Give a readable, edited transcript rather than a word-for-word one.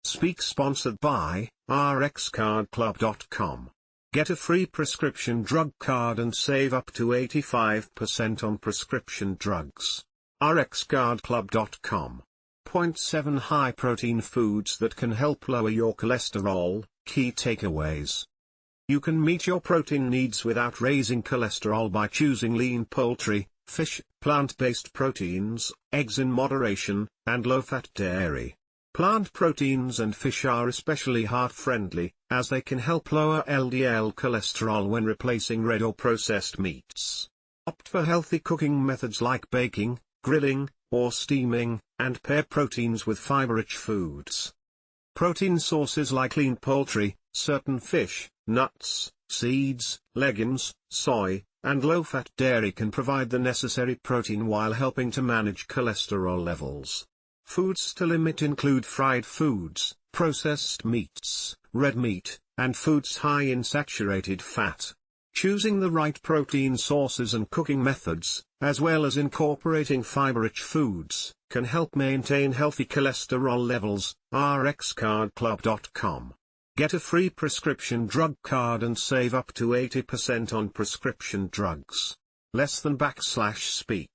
Speak sponsored by rxcardclub.com. Get a free prescription drug card and save up to 85% on prescription drugs. rxcardclub.com. Point 7 High protein foods that can help lower your cholesterol. Key takeaways. You can meet your protein needs without raising cholesterol by choosing lean poultry, fish, plant-based proteins, eggs in moderation, and low-fat dairy. Plant proteins and fish are especially heart-friendly, as they can help lower LDL cholesterol when replacing red or processed meats. Opt for healthy cooking methods like baking, grilling, or steaming, and pair proteins with fiber-rich foods. Protein sources like lean poultry, certain fish, nuts, seeds, legumes, soy, and low-fat dairy can provide the necessary protein while helping to manage cholesterol levels. Foods to limit include fried foods, processed meats, red meat, and foods high in saturated fat. Choosing the right protein sources and cooking methods, as well as incorporating fiber-rich foods, can help maintain healthy cholesterol levels. rxcardclub.com. Get a free prescription drug card and save up to 80% on prescription drugs. /speak